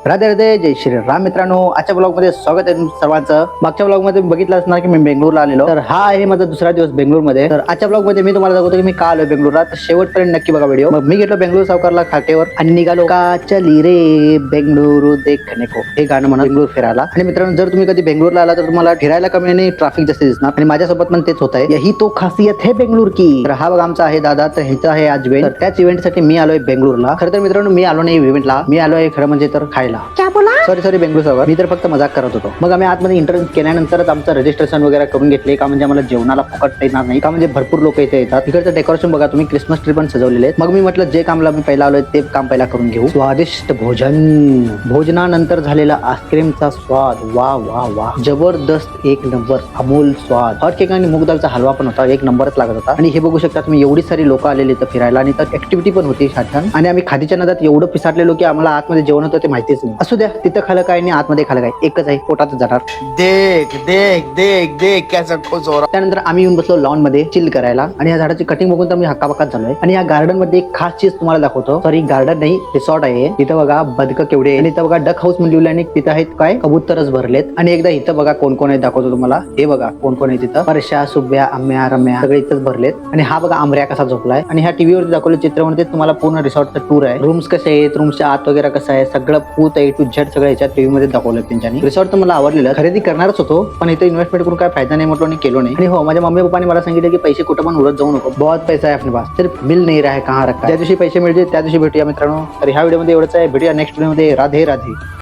राधे राधे, जय श्री राम मित्रांनो. आजच्या ब्लॉग मध्ये स्वागत आहे सर्वांचं. मागच्या ब्लॉग मध्ये बघितलं असणार की मी बेंगळूरला आलेलो. तर हा आहे माझा दुसरा दिवस बेंगळूरमध्ये. तर आजच्या ब्लॉग मध्ये मी तुम्हाला दाखवतो की मी का आलोय बेंगळूरला. तर शेवटपर्यंत नक्की बघा व्हिडिओ. मग मी घेतलो बेंगळूर सावकारला खाटेवर आणि निघालो का चली रे बेंगळुरू देखने को, हे गाणं म्हणा बेंगळूर फिरायला. आणि मित्रांनो, जर तुम्ही कधी बेंगळूरला आला तर तुम्हाला फिरायला कमी आणि ट्रॅफिक जास्त दिसणार. आणि माझ्यासोबत पण तेच होत आहे. यही तो खासियत है बेंगळूर की. तर हा बघा आमचा आहे दादा, तर ह्याचा आहे आज इव्हेंट. तर त्याच इव्हेंटसाठी मी आलोय बेंगळूरला. खरं तर मित्रांनो, मी आलो नाही इव्हेंटला, मी आलोय खरं म्हणजे तर खायला. सॉरी बेंगळूर सावकार, मी तर फक्त मजाक करत होतो. मग आम्ही आतमध्ये इंटर केल्यानंतरच आमचं रजिस्ट्रेशन वगैरे करून घेतले. का म्हणजे आम्हाला जेवणाला फुकट येणार नाही, का म्हणजे भरपूर लोक इथे येतात. इकडचं डेकोरेशन बघा तुम्ही, क्रिसमस ट्री पण सजवलेले आहेत. मग मी म्हटलं जे कामला मी पहिला आलोय ते काम पहिला करून घेऊ. स्वादिष्ट भोजन, भोजनानंतर झालेला आईस्क्रीमचा स्वाद, वा वा वा, जबरदस्त, एक नंबर, अमूल स्वाद. हॉट केक आणि मूग दालचा हलवा पण होता, एक नंबरच लागत होता. आणि हे बघू शकता तुम्ही, एवढी सारी लोक आलेली इथं फिरायला आणि तर ऍक्टिव्हिटी पण होती छान. आणि आम्ही खादीच्या नादात एवढं पिसाटलेलो की आम्हाला आतमध्ये जेवण होतं ते माहितीच नाही. असू द्या, तिथं खालं काय आणि आतमध्ये खालं काय, एकच आहे, पोटातच जाणार. देख देख देख देख कैसा खुश हो रहा. त्यानंतर आम्ही येऊन बसलो लॉन मध्ये चिल करायला. आणि या झाडाची कटिंग बघून तर मी हक्काबक्काच झालोय. आणि या गार्डन मध्ये एक खास चीज तुम्हाला दाखवतो. सॉरी, गार्डन नाही, रिसॉर्ट आहे. इथं बघा बदक केवढे आहे. आणि इथं बघा डक हाऊस म्हणून आणि तिथं आहेत काय कबूतरच भरलेत. आणि एकदा इथं बघा कोण कोण आहे दाखवतो तुम्हाला. हे बघा कोण कोण आहे तिथं, परशा, सुब्या, आम्या, रम्या सगळे इथंच भरलेत. आणि हा बघा आमऱ्या कसा झोपलाय. आणि ह्या टीव्हीवर दाखवलं चित्र म्हणजे तुम्हाला पूर्ण रिसॉर्टचं टूर आहे. रूम्स कसे आहेत, रूमच्या आत वगैरे कसं आहे, सगळं पूत ए टू झेड सगळं ह्याच्या टीव्ही मध्ये दाखवलं त्यांच्यानी. रिसॉर्ट तर मला आवडलेलं, खरेदी करणारच होतो, पण इथे इन्व्हेस्टमेंट करून काय फायदा नाही म्हटलं आणि केलो नाही. आणि हो, माझ्या मम्मी पप्पाने मला सांगितलं की पैसे कुठं पण उडत जाऊ नको, बहुत पैसा आहे अपने पास, सिर्फ मिल नाही रहा है, कहाँ रखा है. ज्या दिवशी पैसे मिळतील त्या दिवशी भेटूया मित्रांनो. तर ह्या व्हिडिओ मध्ये एवढंच आहे. भेटूया नेक्स्ट व्हिडिओ मध्ये. राधे राधे.